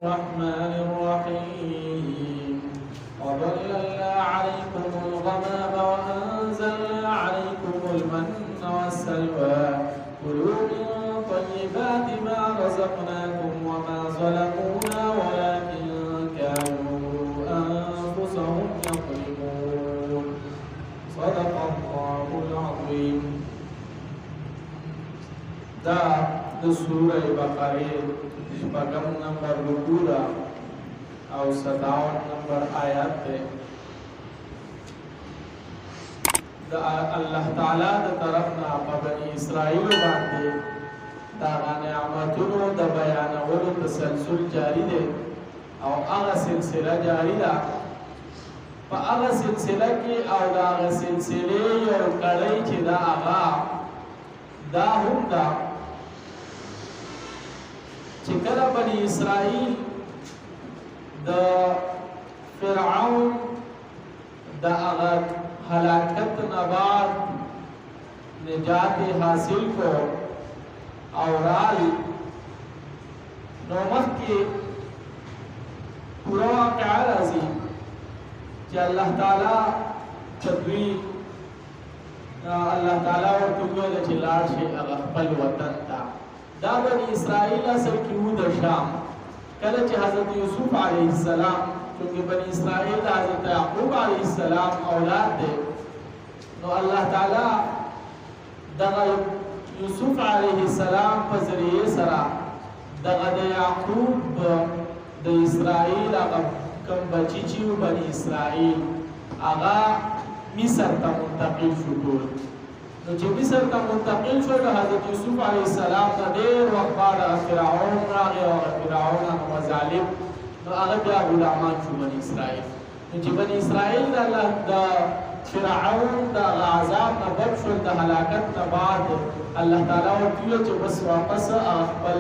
الرحمن الرحيم وظللنا عليكم الغمام وأنزلنا عليكم المن والسلوى كلوا من طيبات ما رزقناكم وما ظلمونا ولكن كانوا أنفسهم يظلمون صدق الله العظيم. دا سورة بقرة شپږم نمبر رکوع ده او 57 نمبر آیات ده. د الله تعالی د طرفنا په بني اسرائیل باندې دا نعمتونو د بیانولو تسلسل جاری ده او هغه سلسله جاری ده. په هغه سلسله کې او دا هغه سلسله یو کړی چې دا هغه دا هم ده چې کله بني اسرائیل د فرعون د هغه هلاکت نه بعد نجات حاصل کو او رال نو مخکې پوره واقعه راځي چې الله تعالی تدوی الله تعالی ورته ویل چې لاړ شي هغه خپل وطن ته. دا بني اسرائیل اصل کې وو د شام. کله چې حضرت یوسف علیه السلام چونکه بني اسرائیل د حضرت یعقوب علیه السلام اولاد دي نو الله تعالی دغه یوسف علیه السلام په ذریعه سره دغه د یعقوب د اسرائیل هغه کوم بچی چې بني اسرائیل هغه مصر ته منتقل شو. نو چې مصر ته منتقل شو د حضرت یوسف علیه السلام د ډېر وخت بعد فرعون راغی او فرعون هغه ظالم نو هغه بیا غلامان شو بني اسرائیل. نو چې بني اسرائیل د فرعون د عذاب نه بچ شول د هلاکت نه بعد الله تعالی ورته ویل چې بس واپس خپل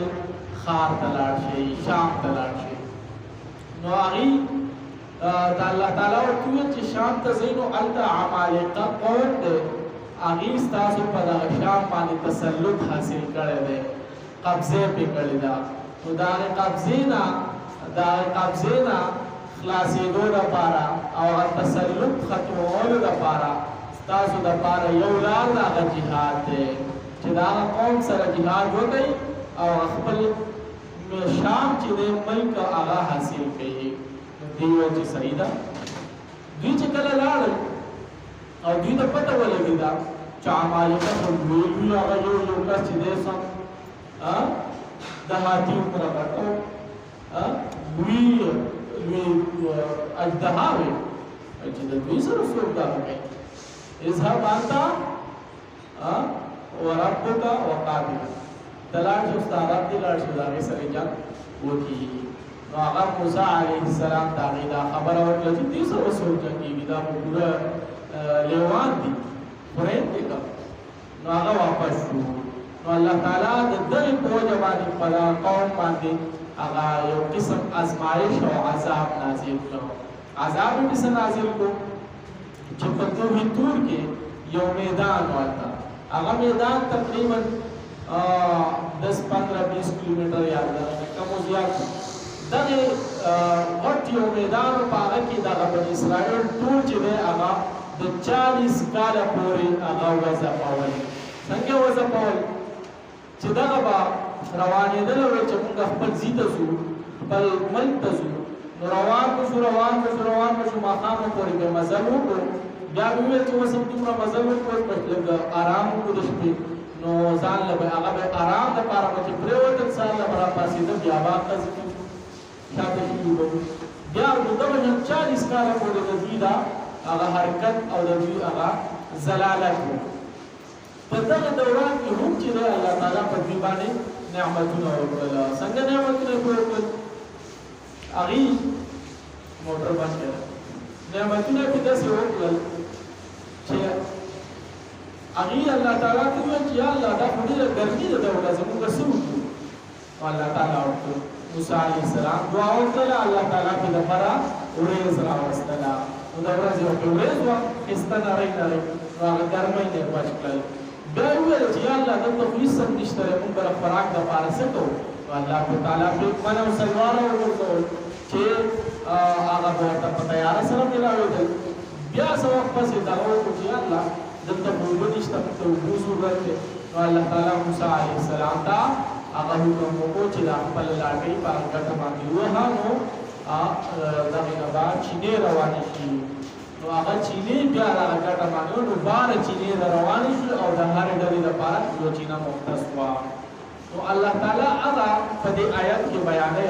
ښار ته لاړ شئ، شام ته لاړ شئ. نو هغې د الله تعالی ورته ویل چې شام ته ځئ نو هلته عمالقه قوم دی هغې ستاسو په دغه شام باندې تسلط حاصل کړی دی، قبضه پې کړې ده. نو د هغې قبضې نه خلاصېدو دپاره او هغه تسلط ختمولو دپاره ستاسو دپاره یو لار د هغه جهاد دی چې د هغه قوم سره جهاد وکړئ او خپل شام چې دی ملک هغه حاصل کړي. دوی ویل چې صحیح ده. دوی چې کله لاړل او دوی ته پته ولګېده چې عمالقه خو لوی وي هغه یو کس چې دی سم د هاتي عمره غټ لوی اژدها وي چې د دوی سره څوک دا کوي. اذهب انت وربک وقاتل ته لاړ شو ستا رب دې لاړ شو د هغې سره جنګ وکړي. نو هغه موسی علیه السلام د هغې دا خبره وکړه چې دې سره څوک جنګېږي دا خو پوره لیوان دي خورین دي کم. نو هغه واپس شو. نو الله تعالی د دغې په وجه باندې په دغه قوم باندې هغه یو قسم ازمایش او عذاب نازل کړو. عذاب یې څه نازل کړو چې په کوه تور کې یو میدان ورته هغه میدان تقریبا 10-15-20 کیلومتر یاد ده کم و زیات دغې غټ یو میدان په هغه کې دغه بني اسرائیل ټول چې دی هغه د 40 کاله پورې هغه وځپول. څنګه وځپول چې دغه به روانېدل وی چې موږ خپل ځي ته ځو خپل ملک ته ځو. نو روان به شو ماښامه پورې به مزل وکړو. بیا به وویل چې اوس هم دومره مزل وکړو لږ ارام وکړو د شپې نو ځان له به هغه به ارام دپاره به چې پرېوتل سهار له به راپاڅېده بیا به قضې کړو شاته شوي به وو. بیا نو دغه 40 کاله پورې د دوی دا هغه حرکت او د دوی هغه ضلالت و. په دغه دوران کې هم چې دی الله تعالی په دوی باندې نعمتونه وکړل. څنګه نعمتونه یې وکړل؟ هغې موټر بند کړه. نعمتونه یې داسې وکړل چې هغې الله تعالی ته وویل چې یا الله دا خو ډېره ګرمي ده دغه زموږ څه وکړو؟ نو الله تعالی ورته موسی علیه السلام دعا وکړله الله تعالی پې دپاره ورېځ راوستله. نو د ورځې ورته ورېځ وه ښایسته نرۍ نو هغه ګرمۍ نه یې بچ کړل. بیا یې وویل چې یا الله دلته خو هېڅ هم نشته دی موږ به د خوراک دپاره څه کوو؟ نو الله تعالی پرې من او سلواره وګرځول هغه ورته په تیاره سره ملاوېدل. بیا څه وخت پسې دغه وکړو چې الله دلته اوبه نشته په اوبو ضرورت دی. نو الله تعالی موسی علیه السلام ته هغه حکم وکړو چې د خپل لاټۍ په ګټه باندې ووهه نو دغې نه بعد چینې روانې شي. نو هغه چینې بیا دغه ګټه باندې نو باره چینې روانې شوې او د هرې ډلې لپاره یوه چینه مختص وه. نو الله تعالی هغه په دې آیت کې بیانوي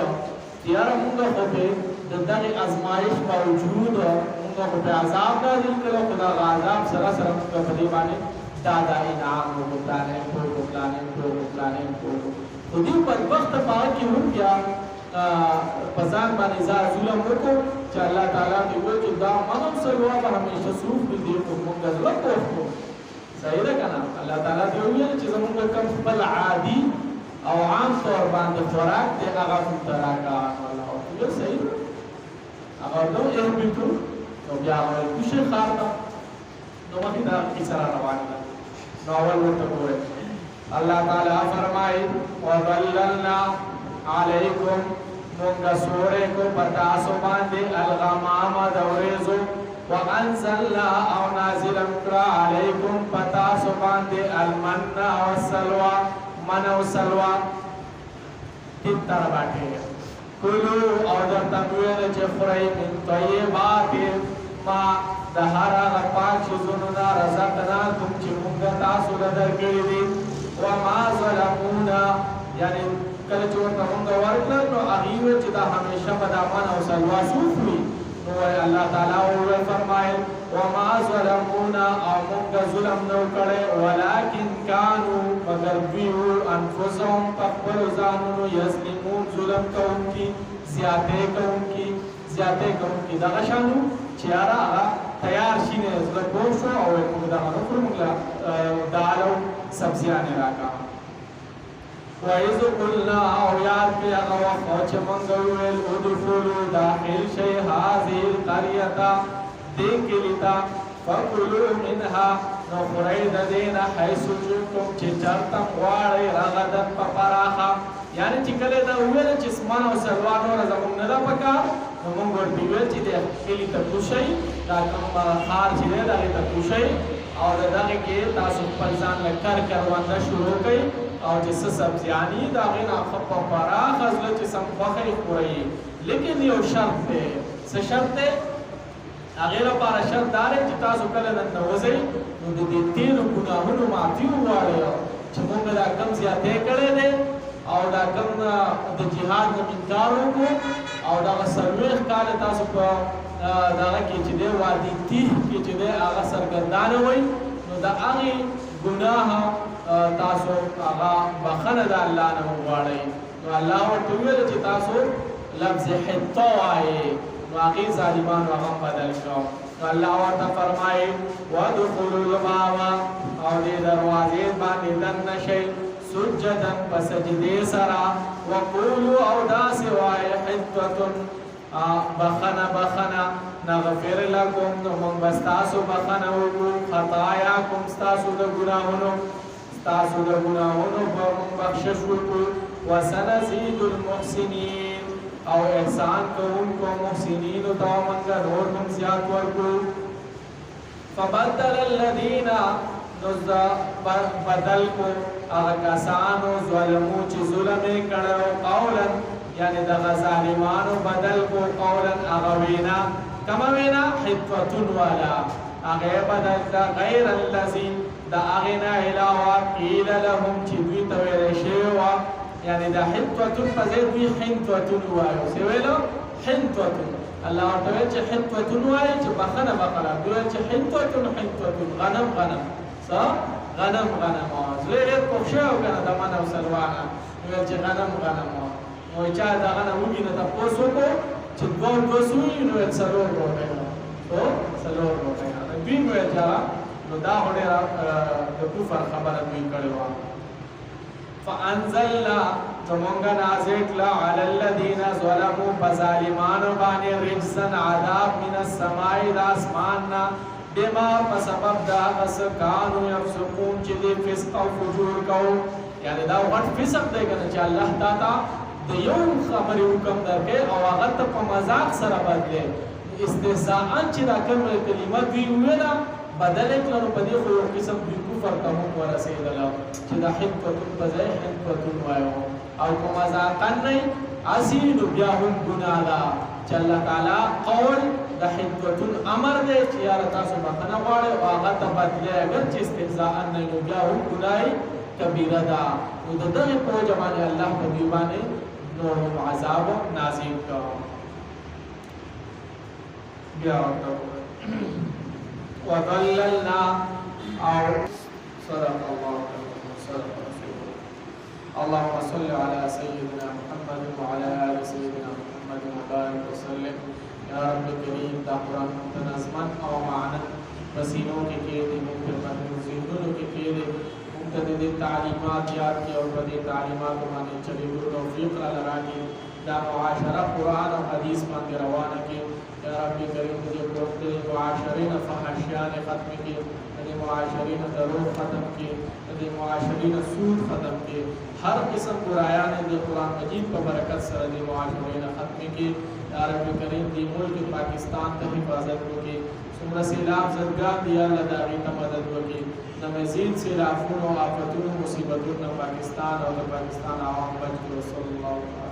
چې یاره مونږ خو پې د دغې ازمایش باوجود مونږ خو پې عذاب نازل کړی خو د هغه عذاب سره سره مونږ په دې باندې دا انعام وکړو پلانې وکړو پلانې وکړو پلانې وکړو. خو دې بدبخته په هغه کې هم بیا په ځان باندې ځان ظلم وکړو چې الله تعالی دې وویل چې دا منم سلوا به همیشه صروف دي دې خو مونږ زړه پوه کړو. صحیح ده که نه؟ الله تعالی دې وویل چې زمونږ کوم خپل عادي او عام طور باندې خوراک دی هغه موږ ته راکړه. الله ورته صحیح ده. هغه ورته اهبطو نو بیا هغه کوشي ښار ته نو مخکې دا کیسه را روانه ده. نو اول ورته وویل الله تعالی فرمایي وظللنا علیکم مونږ سورې کو په تاسو باندې الغمام د وریځو وانزلنا او نازل کړه علیکم په تاسو باندې المن والسلوى من او سلوى تر باندې کلو او درته ویل چې خورئ من طیبات ما د هر هغه پاک شیزونو نه رزقناکم چې مونږ تاسو له درکړي دي وما ظلمونا یعنی کله چې ورته مونږ ورکړل نو هغې ویل چې دا همیشه به دا من او سلوا څوک وي. نو الله تعالی وویل فرمایل وما ظلمونا او مونږ ظلم نو کړی ولکن کانو مګر دوی وو انفسهم په خپلو ځانونو یظلمون ظلم کوونکي زیاتې کوونکي دغه شان وو چې یاره هغه تیار شي نه زړه پوه شو او موږ دغه نه کړو موږ دال او سبزیانې راکړه. وَإِذْ قُلْنَا او یاد کړئ هغه وخت چې موږ وویل ادخلوا داخل شئ هذه القرية دې کلي ته فکلوا منها نو خورئ د دې نه حیث شئتم چې چېرته غواړئ رغدا په پراخه. یعنې چې کله دا وویل چې من او سلوا نوره زموږ نه ده پکار نو موږ ورته وویل چې دې کلي ته کوشئ دا کوم ښار چې دی دغې ته کوشئ او د دغې کې تاسو خپل ځان له کرونده شروع کړئ او چې څه سبزیانې د هغې نه ښه په پراخه زړه چې سم خوښه یې خورئ. لیکن یو شرط دی. څه شرط دی؟ هغې لپاره شرط دا دی چې تاسو کله ننوځئ نو د دې تېرو ګناهونو معافي وغواړئ چې مونږ دا کم زیاتې کړی دی او دا کم د جهاد نه انکار وکړو او دغه 40 کاله تاسو په دغه کې چې دی وادي تیح کې چې دی هغه سرګردانه وئ نو د هغې ګناه تاسو هغه بخښنه د الله نه وغواړئ. نو الله ورته وویل چې تاسو لفظ حطه وایئ نو هغې ظالمانو هغه بدل شو. نو الله ورته فرمایي وادخلوا الباب او دې دروازې باندې دننه شئ سجدا په سجدې سره وقولوا او داسې وایئ حطة بخنه نغفر لكم نو موږ به ستاسو بخنه وکړو خطایاکم ستاسو د ګناهونو به موږ بخشش وکړو وسنزيد المحسنین او احسان کوونکو محسنینو ته موږ نور هم زیات ورکړو. فبدل الذین نو بدل کو هغه کسانو ظلمو چې ظلم یې کړی قولا یعنی دغه ظالمانو بدل کو قولا هغه وینا کومه وینا حطة والا هغې بدل کړه غیر الذي د هغې نه علاوه قیل لهم چې دوی ته ویلی شوې وه یعنی د حطة په ځای دوی حنطة ووایو. څه ویلو؟ حنطة. الله ورته ویل چې حنطة ووایي چې بخنه دوی ویل چې حنطة غنم څه غنم زړه ډېر پوښ شوی و که نه د من او سلوا نه ویل چې غنم نو چا دغه نه وګینه تپوس وکړو چې دوه سوي نو ویل 4 روټۍ دوی مو ویل چې نو دا خو ډېره د کفر خبره دوی کړې وه. فانزلنا نو مونږ نازل کړه علی الذین ظلموا په ظالمانو باندې رجزا عذاب من السماء د اسمان نه بما په سبب د هغه څه کانو یفسقون چې دوی فسق او فجور کوو. یعنې دا غټ فسق دی که نه چې الله تا ته د یو خبرې حکم درکې او هغه ته په مذاق سره بدلې استهزاء چې دا کومه کلمه دوی ویله بدل کړه نو په دې خو یو قسم د کفر ته هم ورسېدله چې دا حنکتون په ځای حنکتون وایو او که مذاقا نه اسی نو بیا هم ګناه ده چې الله تعالی قول د حنکتون امر دی چې یاره تاسو بخښنه غواړئ او هغه ته بدلې اگر چې استهزاء نه نو بیا هم ګناه کبیره ده نو د دغې په وجه باندې الله په دوی باندې نور عذاب نازل کړه بیا وظللنا او صدق الله صدق رسوله اللهم صل على سيدنا محمد وعلى ال سيدنا محمد وبارك وسلم يا رب الكريم دا قرآن متنظما او معنا بسینوں کے کیدے ممکن زندوں کے کیدے ممکن تعلیمات یاد کی اور بدی تعلیمات مانے چلی توفیق لراکی دا معاشرہ قرآن و حدیث مان روانہ کی یا رب کریم تجھے پرتے معاشرین فحشیان ختم کی تجھے معاشرین ضرور ختم کی تجھے معاشرین سود ختم کی ہر قسم برایان دے قرآن مجید پر برکت سر دے معاشرین ختم کی یا رب کریم دی ملک پاکستان تا حفاظت ہو کی سمرہ سیلاب زدگان دیا اللہ داغی تا مدد ہو کی نہ مزید سیلافون و آفتون و مصیبتون نہ پاکستان اور پاکستان عوام بچ کے صلی اللہ علیہ